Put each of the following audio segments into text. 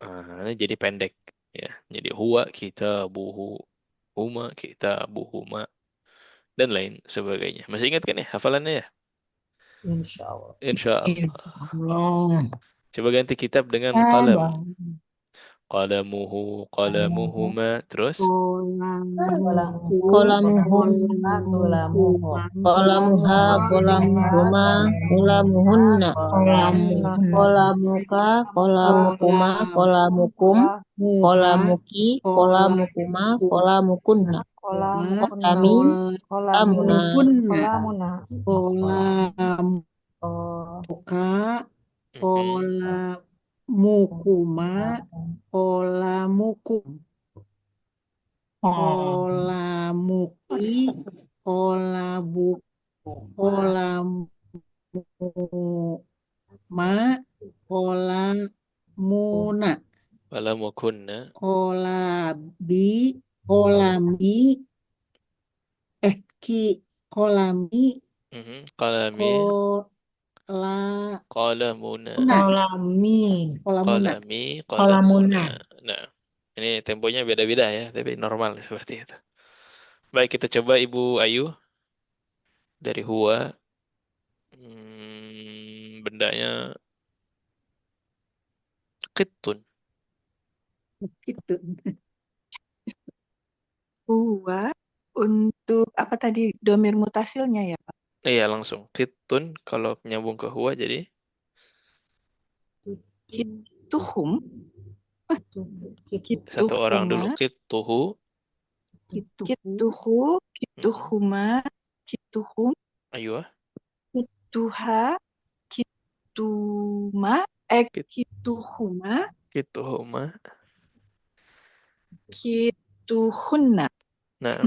Ini jadi pendek ya. Jadi huwa kitabuhu, huma kitabuhuma, dan lain sebagainya. Masih ingat kan ya hafalannya ya? Insya Allah. Insya Allah. Insya Allah. Coba ganti kitab dengan qalam. Sabar. Qalamuhu, qalamuhuma, terus Kolamuhu, Qalamuhum, kolamuhunna, kolamuhu. qalamuha, qalamuhuma, qalamuhunna, Kolamuhun. qalamuka, qalamukuma, qalamukum, qalamuki, qalamukuma, qalamukunna, qalami, qalamuna, Kolamuna. Kolamuka, Oh, kolamukuma, kolamukum, kolamuki, kolamuma, kolamuna, qalamukunna. kolami, kolami, Qalami, kola, qalamuna, Kolami. kolamuna. qalami, Qalamuna. qalamuna. Nah, ini temponya beda-beda ya, tapi normal seperti itu. Baik, kita coba Ibu Ayu dari huwa. Bendanya qittun. Gitu. Huwa untuk apa tadi domir mutasilnya ya, Pak? Iya, langsung qittun kalau nyambung ke huwa jadi Tuhum, satu orang dulu. kituhuma, Qittuhu, kituhu, kituhuma, kituhum, ayo. tuha, kituma, kituhuma, Qittuhuma. kituhunna. Nah,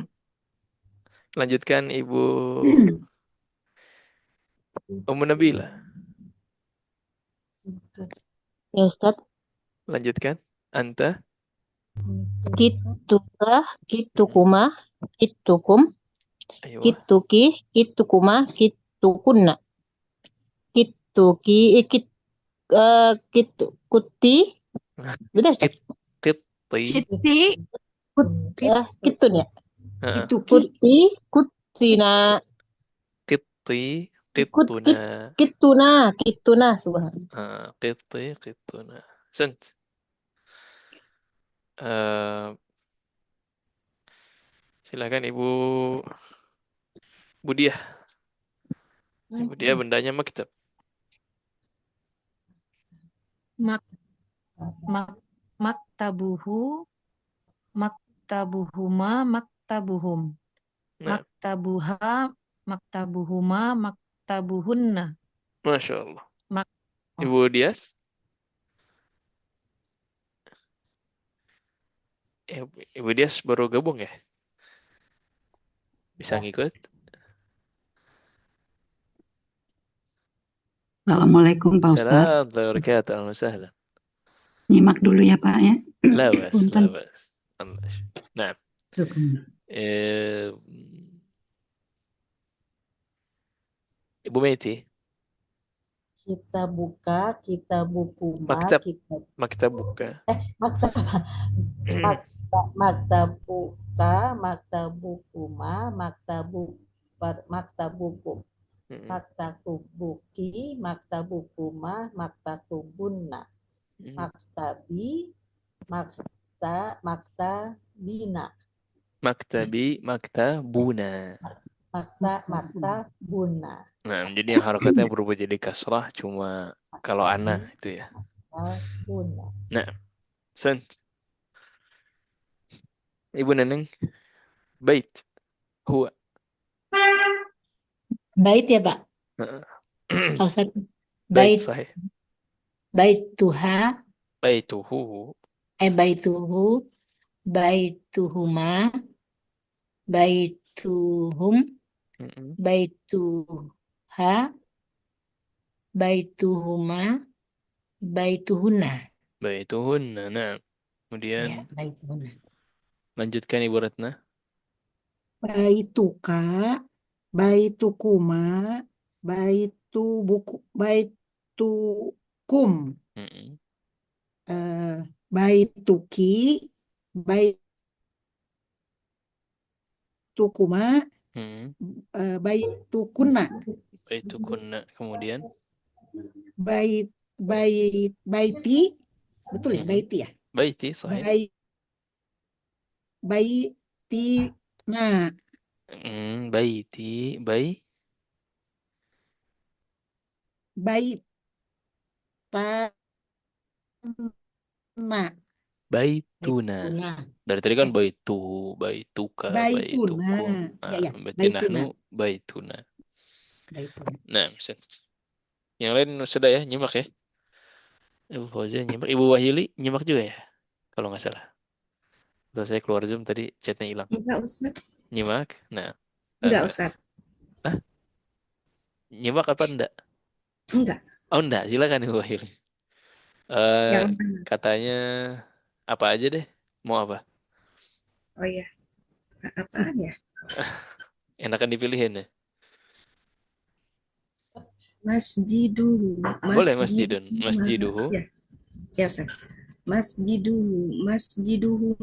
lanjutkan Ibu Ummu Nabila. ya Ustaz, Lanjutkan. Anta. kituka, kitukuma, kitukum, Ayo. kituki, kitukuma, kitukunna, kituki, kitukuti, benar Ustaz? Qitti. Kiti, Kitun ya? Heeh. Itu Kuti, kutina, Qitti, qittuna. kituna, subhanallah. Qitti, qittuna. Sent. Silakan Ibu Budiah. Ibu Budiah bendanya maktab. maktabuhu, maktabuhuma, maktabuhum. Nah, Maktabuha, maktabuhuma, maktabuhunna. Masya Allah. Mak- Ibu Dias. Ibu Dias baru gabung ya? Bisa ngikut? Assalamualaikum Pak Ustadz. Assalamualaikum warahmatullahi wabarakatuh. Nyimak dulu ya Pak ya. Labas, Punten. labas. Nah, Syukur. Ibu Meti. Kita buka, kita bukuma, Maktab. kita Maktab buka. maktab maktabuka, maktabukuma, maktabukum, maktabuki, maktabukuma, maktabunna, maktabi, maktabina, Maktabi, maktabuna. maktabuna, Nah, jadi yang harokatnya berubah jadi kasrah cuma kalau ana itu ya. buna. Nah, Sen. Ibu Neneng. Bait. Huwa. Bait ya Pak? Bait Ustaz. Bait, sahih. baituha, Baituhu. baituhu, baituhuma, baituhum, baituha, baituhuma, baituhunna. Baituhunna. Nah, kemudian Ya, baituhunna. lanjutkan Ibu Ratna. Baituka, baitukuma, baitukum, baituki, baitukuma, Hmm. baitukunna, Baitukunna. Kemudian. baiti, betul ya, Mhm. baiti ya, Baiti, sahih. baitina, Baiti, baitana, baituna. Baituna. Dari tadi kan eh, baituka, baituna, baitukum. ya ya, Berarti baituna, nahnu baituna. baituna. Nah, yang lain sudah ya, nyimak ya. Ibu Fauzia nyimak, Ibu Wahyuli nyimak juga ya, kalau nggak salah. Atau saya keluar Zoom tadi chatnya hilang. Enggak, Ustaz. Nyimak. Nah, Enggak, Ustaz. ah, nyimak apa enggak? Enggak. Oh enggak, silakan Ibu Wahyuli. Eh, Yang mana? katanya apa aja deh? Mau apa? Oh iya. Apaan ya? Enakan dipilihin ya. Masjiduhu. Boleh masjidun, masjiduhu. Ya, ya, Ustaz. Masjiduhu. Masjiduhum.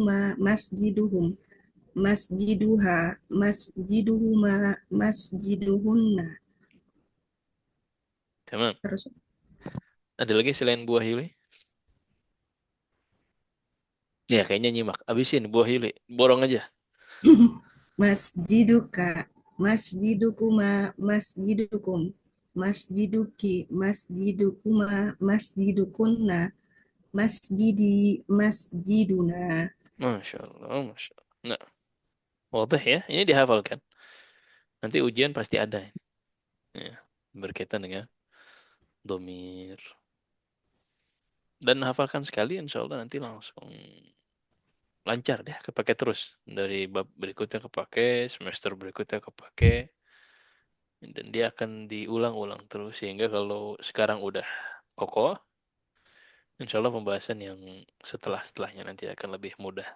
Masjiduha. Masjiduhuma. Masjiduhunna. Tamam. Terus Ada lagi selain Bu Wahyuli? Ya kayaknya nyimak. Abisin Bu Wahyuli, borong aja. masjiduka. Masjidukuma. Masjidukum. Masjiduki. Masjidukuma. Masjidukunna. Masjidi. Masjiduna. Masya Allah, Masya Allah. Nah, wadah ya. Ini dihafalkan. Nanti ujian pasti ada. Ya, berkaitan dengan domir. Dan hafalkan sekali, insya Allah nanti langsung lancar deh. Kepake terus. Dari bab berikutnya kepake, semester berikutnya kepake. Dan dia akan diulang-ulang terus. Sehingga kalau sekarang udah kokoh, insya Allah pembahasan yang setelahnya nanti akan lebih mudah.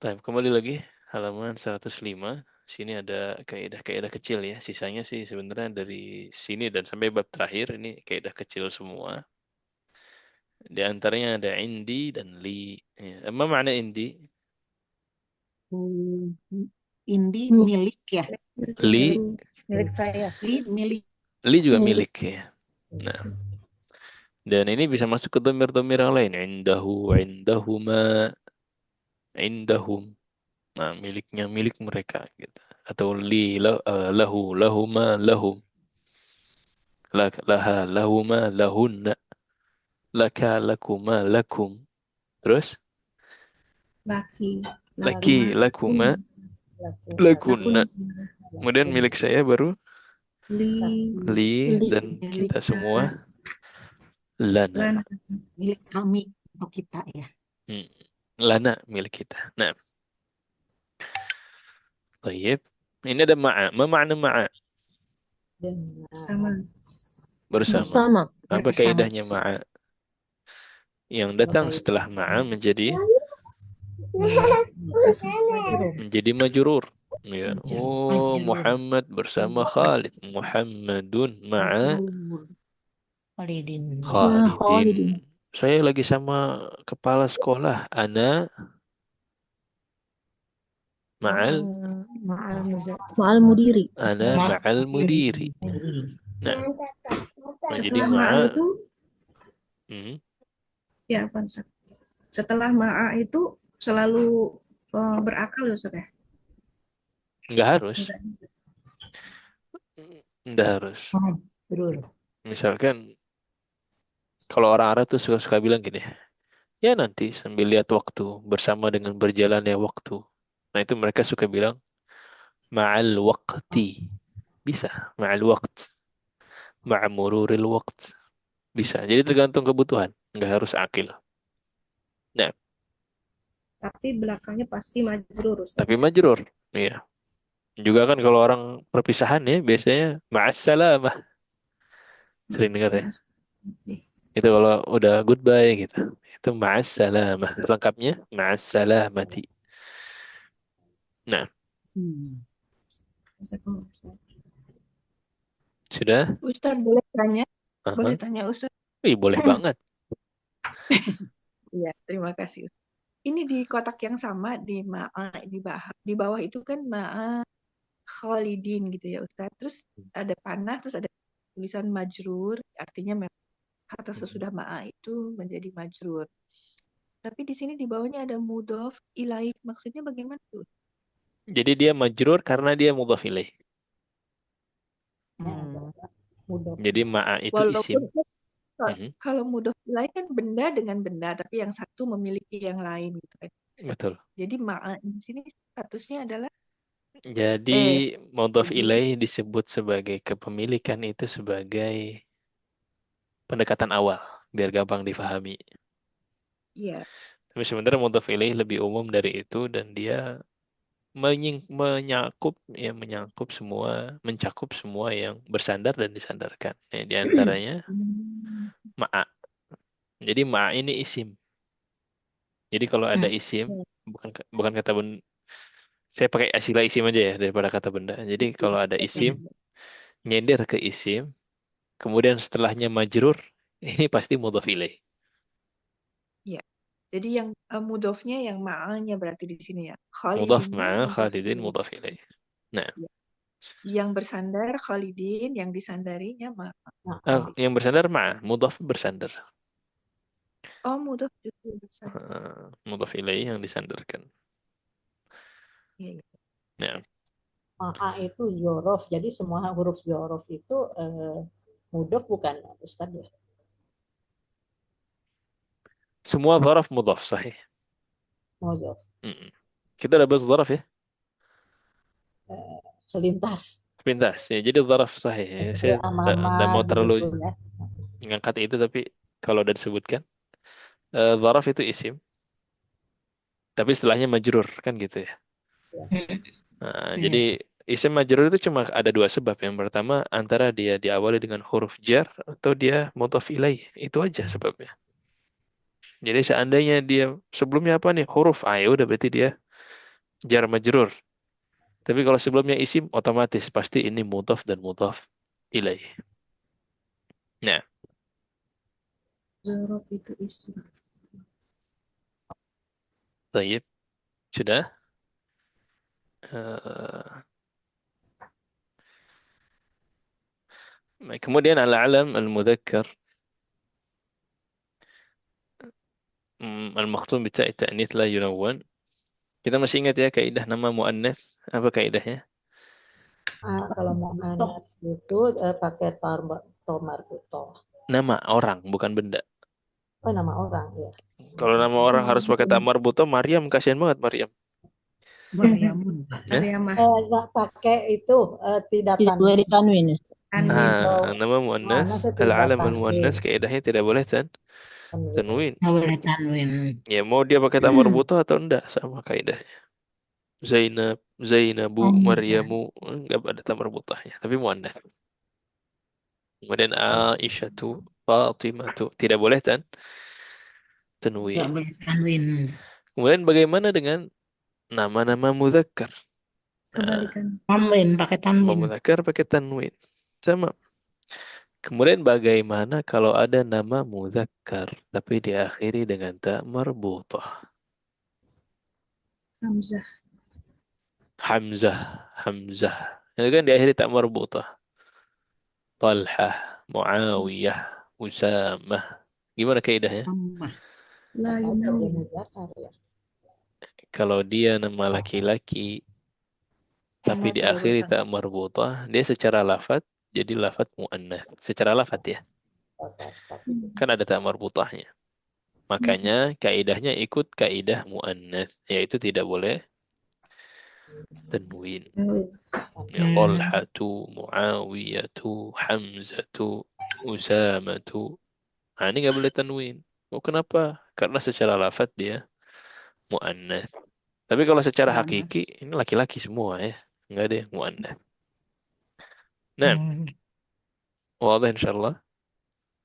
Baik, kembali lagi halaman 105. Sini ada kaidah-kaidah kecil ya. Sisanya sih sebenarnya dari sini dan sampai bab terakhir ini kaidah kecil semua. Di antaranya ada indi dan li. Ya. Apa makna indi? Indi milik ya, Li, Milik saya. milik. li juga milik ya. Nah, dan ini bisa masuk ke domir-domir yang lain. Indahu, indahuma, indahum. Nah, miliknya milik mereka gitu. Atau lahu, lahuma, lahum. Laha, lahuma, lahunna. Laka, lakuma, lakum. Terus? Laki. Laki, lakuma, lakunna. Kemudian milik saya baru li dan Milik kita semua lana. milik kami atau kita ya. Lana milik kita. Nah, baik. Ini ada ma'a. Ma makna ma'a? Sama. Bersama. Bersama. Apa kaidahnya ma'a? Yang datang setelah ma'a menjadi majrur. Ya. Oh, Muhammad bersama Khalid. Muhammadun ma'a Khalidin. Khalidin. Saya lagi sama kepala sekolah. Ana ma'al mudiri. ana ma'al mudiri. Nah, jadi Setelah ma'a ma'a itu, ya apa Ustaz? Setelah ma'a itu selalu berakal ya Ustaz ya? Enggak harus. Enggak harus. Misalkan kalau orang Arab tuh suka-suka bilang gini, ya nanti sambil lihat waktu bersama dengan berjalannya waktu. Nah itu mereka suka bilang ma'al waqti. Bisa, ma'al waqt. Ma'amururil waqt. Bisa. Jadi tergantung kebutuhan, enggak harus akil. Nah, Tapi belakangnya pasti majrur Ustaz. tapi majrur. Iya. Juga kan kalau orang perpisahan ya biasanya ma'assalamah. Sering dengar ya. Itu kalau udah goodbye gitu. Itu ma'assalamah. Lengkapnya ma'assalamati. Nah, sudah? Ustaz boleh tanya? Aha. Boleh tanya Ustaz? Boleh banget. Iya, terima kasih. Ini di kotak yang sama di di bawah itu kan ma'a Khalidin gitu ya Ustaz. Terus ada panah, terus ada tulisan majrur, artinya memang kata sesudah ma'a itu menjadi majrur. Tapi di sini di bawahnya ada mudhof ilaih. Maksudnya bagaimana tuh? Jadi dia majrur karena dia mudhaf ilaih. Ya, ada Hmm. mudah. Jadi ma'a itu Walaupun isim. Mhm, kalau mudhof ilaih kan benda dengan benda, tapi yang satu memiliki yang lain gitu kan. betul. Jadi ma'a di sini statusnya adalah Jadi mudhaf jadi ilaih disebut sebagai kepemilikan itu sebagai pendekatan awal biar gampang difahami. ya. Tapi sebenarnya mudhaf ilaih lebih umum dari itu dan dia menyakup semua, mencakup semua yang bersandar dan disandarkan. Ya, di antaranya Hmm. ma'a. Jadi ma'a ini isim. Jadi kalau ada isim, Ya. bukan kata benda. Saya pakai istilah isim aja ya daripada kata benda. Jadi kalau ada isim, nyender ke isim, kemudian setelahnya majrur, ini pasti mudhaf ilaih. Ya. Jadi yang mudhofnya yang ma'anya berarti di sini ya. Mudhaf Khalidinnya ma'a mudhof Khalidin ilaih. mudhaf ilaih. Nah, Ya. Yang bersandar Khalidin, yang disandarinya ma'a. Nah, yang bersandar ma'a, mudhaf bersandar. Oh, mudhof justru bersandar. Mudhaf ilaih yang disandarkan. Iya, iya. Ya. A itu zorof, jadi semua huruf zorof itu mudhof bukan Ustaz ya? Semua zaraf mudhaf, sahih. Mudhof. Mm-mm. Kita udah bahas zaraf ya, Selintas. sepintas. Ya, jadi zaraf sahih. Ya. Seperti Saya tidak amamah mau terlalu begitu ya. mengangkat itu, tapi kalau udah disebutkan, zaraf itu isim, tapi setelahnya majrur, kan gitu ya. Nah, Iya. jadi isim majrur itu cuma ada dua sebab. Yang pertama, antara dia diawali dengan huruf jar atau dia mudhaf ilaih. Itu aja sebabnya. Jadi seandainya dia sebelumnya apa nih? Huruf. Ah, ya udah berarti dia jar majrur. Tapi kalau sebelumnya isim, otomatis pasti ini mudhaf dan mudhaf ilaih. Nah, Zorof itu isim. tayyib. Sudah? Eh, kemudian al-alam al-mudzakkar al-makhtum bi ta'i ta'nits la yunawwan. Kita masih ingat ya kaidah nama muannats. Apa kaidahnya? Kalau mau anas itu pakai tomar buto. Nama orang, bukan benda. Oh, nama orang ya. Kalau nama orang harus pakai tamar buto, Maryam, kasihan banget Maryam. Maryamun. Maryamah. Nggak pakai itu tidak Tidak boleh ditanwin, Ustaz. Tanwin. Nama muannas, Muannas itu tidak al-alam tanwin. al-muannas kaidahnya tidak boleh Tanwin. tanwin. Nggak boleh tanwin. Ya mau dia pakai tamar buto atau enggak sama kaidahnya. Zainab, Zainabu, Maryamu, enggak ada tamar butahnya, tapi muannas. Kemudian Aisyah tu, Fatimah tu, tidak boleh Nggak tanwin. boleh tanwin. Kemudian bagaimana dengan nama-nama mudzakkar? Kebalikan. Tanwin, pakai Nama tanwin. mudzakkar pakai tanwin. Sama. Kemudian bagaimana kalau ada nama mudzakkar tapi diakhiri dengan ta marbutah? Hamzah. Hamzah, Hamzah. Itu kan diakhiri ta marbutah. Talhah, Muawiyah, Usamah. Gimana kaidahnya? Ammah. La Aja yunawin. dia muzakkar ya. Kalau dia nama laki-laki tapi Sama diakhiri berurutan. ta marbutah, dia secara lafadz jadi lafadz muannats. Secara lafadz ya. Kan ada ta marbutahnya. Makanya kaidahnya ikut kaidah muannats, yaitu tidak boleh tanwin. Ya, Talhatu, Muawiyatu, Hamzatu, Usamatu. Nah, ini nggak boleh tanwin. Oh, kenapa? Karena secara lafadz dia muannats. Tapi kalau secara hakiki, ini laki-laki semua ya. Nggak ada yang muannats. Nah, wadah insyaallah.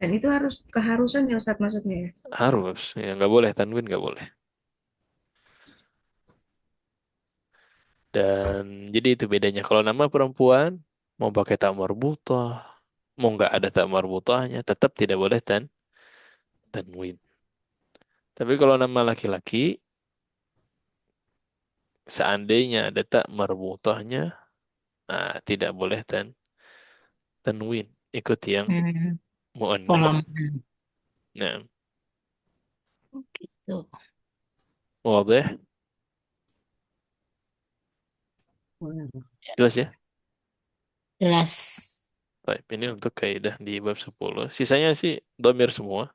Dan itu harus keharusan ya Ustaz maksudnya ya. Harus. Ya, nggak boleh tanwin, nggak boleh. Dan jadi itu bedanya. Kalau nama perempuan, mau pakai tak marbutah, mau nggak ada tak marbutahnya, tetap tidak boleh tanwin. Tapi kalau nama laki-laki, seandainya ada tak marbutahnya, tidak boleh tanwin. Ikut yang Hmm. mu'annas. Kolam. Nah, Gitu. wadah. Jelas ya? Jelas. Baik, ini untuk kaidah di bab 10. Sisanya sih domir semua.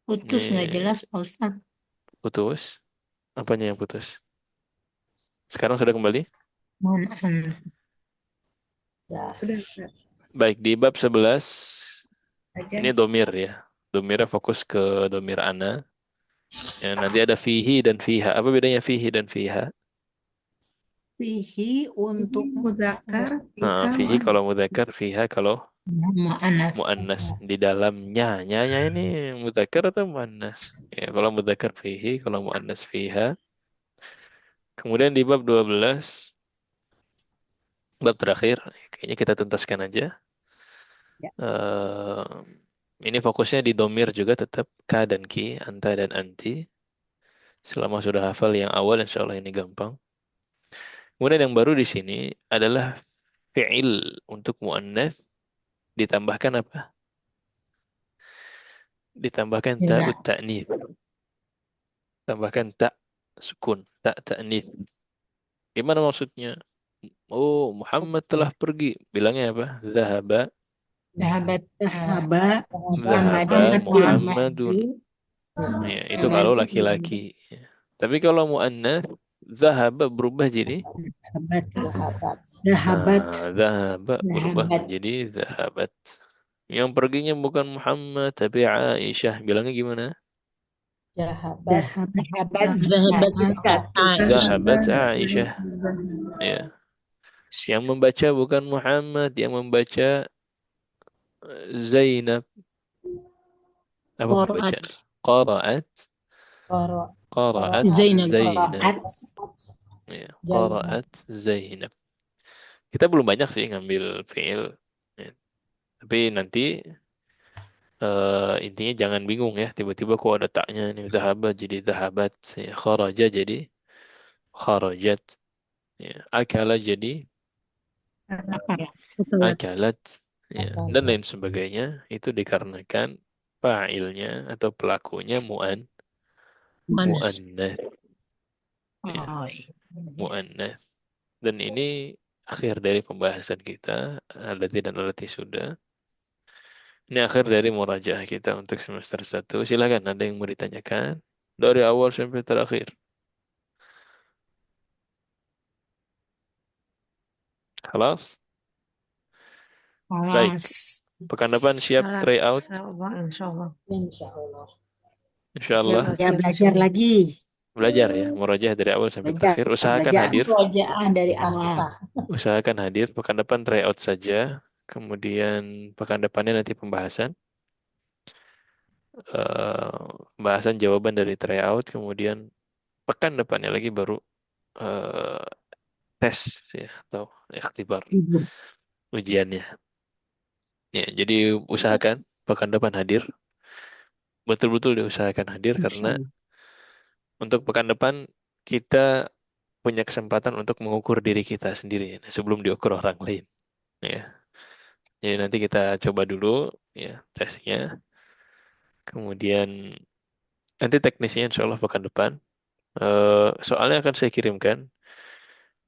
Putus nggak Ini jelas, Pak Ustaz. putus. Apanya yang putus? Sekarang sudah kembali? Mohon Ya. Udah, Ustaz. Baik, di bab 11 Aja. ini domir ya. Domirnya fokus ke domir ana. Ya, nanti ada fihi dan fiha. Apa bedanya fihi dan fiha? Fihi untuk Mudzakkar, Fihi kalau mudzakkar, fiha kalau Mu'annas. muannas. Di dalamnya, nyanya ini mudzakkar atau muannas? Ya, kalau mudzakkar fihi, kalau muannas fiha. Kemudian di bab 12, bab terakhir, kayaknya kita tuntaskan aja. Ya. Ini fokusnya di domir juga tetap ka dan ki, anta dan anti. Selama sudah hafal yang awal, insya Allah ini gampang. Kemudian yang baru di sini adalah fi'il untuk muannas ditambahkan apa? Ditambahkan Bila. ta'ut ta'nits. Tambahkan tak sukun, tak ta'nits. Gimana maksudnya? Oh, Muhammad telah pergi. Bilangnya apa? Zahaba. Sahabat sahabat Zahaba Muhammadun. Muhammadun. Ya, itu Sahabat. kalau laki-laki. Ya. Tapi kalau muannas, zahaba berubah jadi Sahabat. Sahabat. sahabat zahaba berubah Sahabat. menjadi zahabat. Yang perginya bukan Muhammad tapi Aisyah. Bilangnya gimana? Sahabat. Sahabat. Zahabat Satu. Zahabat Aisyah. Ya. Yang membaca bukan Muhammad, yang membaca Zainab. Apa Qaraat. pembacaan? Qara'at. Qara. Qara'at Zainab. Zainab. Qaraat. Ya, Zainab. Qara'at Zainab. Kita belum banyak sih ngambil fi'il. Ya. Tapi nanti intinya jangan bingung ya. Tiba-tiba kok ada taknya nih. Zahabat jadi zahabat. Ya, kharaja jadi kharajat. Ya, akala jadi akalat. Ya, dan lain sebagainya. Itu dikarenakan fa'ilnya atau pelakunya Muannas. mu'annas. Ya, Oh, iya. mu'annas. Dan ini akhir dari pembahasan kita. Alati dan alati sudah. Ini akhir dari murajaah kita untuk semester 1. Silakan, ada yang mau ditanyakan? Dari awal sampai terakhir. Halas? Baik. Alas. Pekan depan siap try out? Insya Allah. Insya Allah. ya belajar lagi Belajar ya. Murajaah dari awal sampai Belajar. terakhir. Usahakan Belajar. hadir. Rojaah dari awal. Usahakan hadir. Pekan depan try out saja. Kemudian pekan depannya nanti pembahasan. Pembahasan jawaban dari try out. Kemudian pekan depannya lagi baru tes ya, atau ikhtibar ujiannya. Ya, jadi usahakan pekan depan hadir. Betul-betul diusahakan hadir karena untuk pekan depan kita punya kesempatan untuk mengukur diri kita sendiri sebelum diukur orang lain. Ya. Jadi nanti kita coba dulu ya tesnya. Kemudian nanti teknisnya insya Allah pekan depan. Soalnya akan saya kirimkan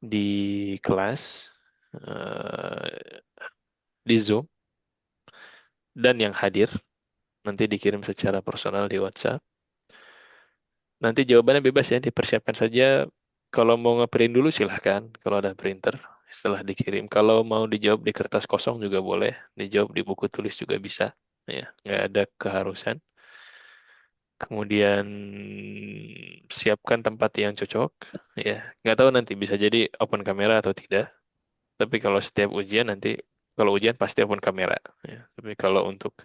di kelas di Zoom dan yang hadir nanti dikirim secara personal di WhatsApp. Nanti jawabannya bebas ya, dipersiapkan saja. Kalau mau ngeprint dulu silahkan, kalau ada printer setelah dikirim. Kalau mau dijawab di kertas kosong juga boleh, dijawab di buku tulis juga bisa. Ya, nggak ada keharusan. Kemudian siapkan tempat yang cocok. Ya, nggak tahu nanti bisa jadi open kamera atau tidak. Tapi kalau setiap ujian nanti, kalau ujian pasti open kamera. Ya. Tapi kalau untuk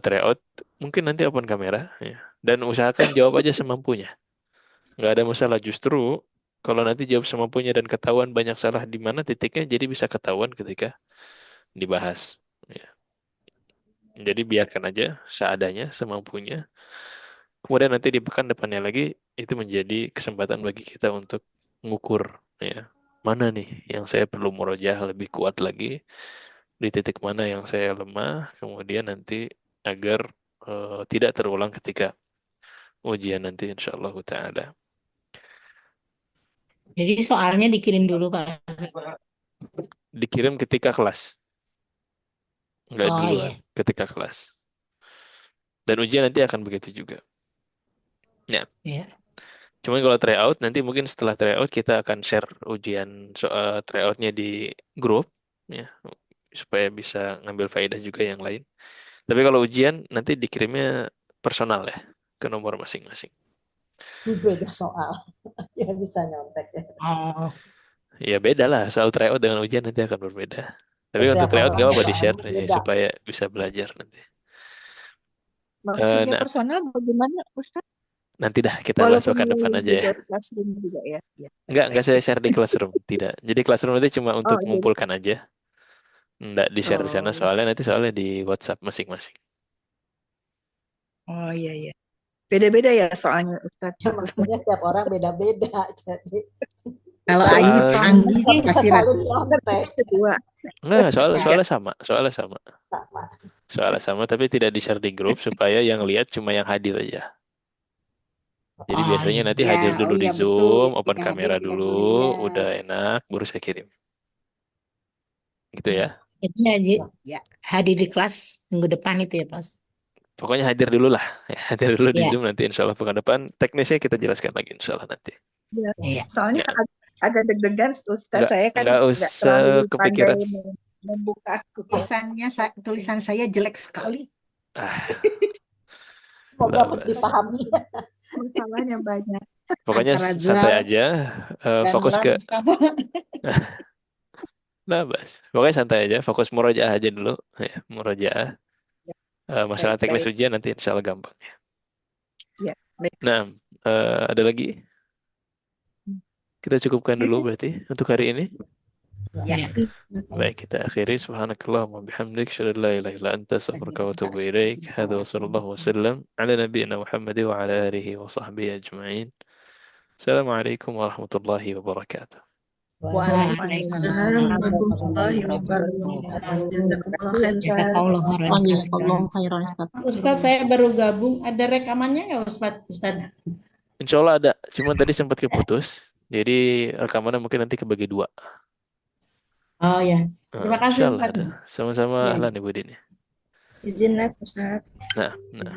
tryout mungkin nanti open kamera. Ya. Dan usahakan jawab aja semampunya. Nggak ada masalah. Justru kalau nanti jawab semampunya dan ketahuan banyak salah di mana titiknya, jadi bisa ketahuan ketika dibahas. Ya. Jadi biarkan aja seadanya, semampunya. Kemudian nanti di pekan depannya lagi itu menjadi kesempatan bagi kita untuk mengukur ya. Mana nih yang saya perlu murojaah lebih kuat lagi, di titik mana yang saya lemah, kemudian nanti agar tidak terulang ketika ujian nanti insyaallah taala. Jadi soalnya dikirim dulu Pak. Dikirim ketika kelas, nggak Oh duluan, iya. ketika kelas. Dan ujian nanti akan begitu juga. Ya. Iya. Cuman kalau tryout nanti mungkin setelah tryout kita akan share ujian soal tryoutnya di grup ya supaya bisa ngambil faedah juga yang lain. Tapi kalau ujian nanti dikirimnya personal ya ke nomor masing-masing. Beda soal. Ya bisa nyontek ya. Oh. Ya beda lah soal tryout dengan ujian nanti akan berbeda. Tapi untuk Setiap tryout orang gak apa di share soalnya ya, beda. supaya bisa belajar nanti. Maksudnya Nah personal bagaimana, Ustaz? nanti dah kita bahas Walaupun pekan depan melalui aja ya. Google Classroom juga ya. Ya, Nggak baik. saya share di Classroom, tidak. Jadi Classroom itu cuma Oh, untuk iya. mengumpulkan aja. Nggak di share di sana Oh, soalnya nanti soalnya di WhatsApp masing-masing. oh iya iya. Beda-beda ya soalnya Ustaz. Ya, maksudnya setiap orang beda-beda. Jadi Kalau Soal Ayu canggih nggak bisa pasti saling nyontek. kedua. Enggak, Iya. soalnya sama, soalnya sama. Sama. Soalnya sama tapi tidak di-share di grup supaya yang lihat cuma yang hadir aja. Jadi Oh biasanya iya. nanti ya, hadir oh dulu di iya betul. Zoom, open Yang hadir kamera tidak dulu, boleh lihat. udah enak, baru saya kirim. Gitu ya. Jadi Ya. hadir di kelas minggu depan itu ya Pak. Pokoknya hadir dulu lah. Ya, hadir dulu di Iya. Zoom nanti insya Allah pekan depan. Teknisnya kita jelaskan lagi insya Allah nanti. Iya. Iya. Soalnya Ya. agak deg-degan Ustaz. Saya kan Nggak nggak terlalu usah kepikiran. pandai membuka akun. Tulisan saya jelek sekali. Ah, Semoga labas. dipahami. Masalahnya banyak. Pokoknya Antara santai zal aja, dan fokus lam ke sama. labas. Pokoknya santai aja, fokus murojaah aja dulu. Ya, murojaah. Masalah teknis Baik-baik. ujian nanti insya Allah gampang ya. Ya, baik. Nah, ada lagi? Kita cukupkan dulu berarti untuk hari ini. Iya. Baik, kita akhiri. Subhanakallahumma bihamdik, asyhadu an la ilaha illa anta, astaghfiruka wa atubu ilaik. Hadza wa sallallahu wasallam ala nabiyyina Muhammad wa ala alihi wa sahbihi ajma'in. Assalamualaikum warahmatullahi wabarakatuh. Waalaikumsalam warahmatullahi wabarakatuh. Jazakumullah khair, Ustaz. Jazakallah khairan. Jazakallahu khairan, Ustaz. Ustaz, saya baru gabung. Ada rekamannya nggak, Ustaz? Insya Allah ada, cuma tadi sempat keputus. Jadi rekamannya mungkin nanti kebagi dua. Oh ya. Terima kasih, Insya Allah Ustaz. ada. Sama-sama Ya. ahlan Ibu Dini. Izin, Ustaz. Nah. Nah.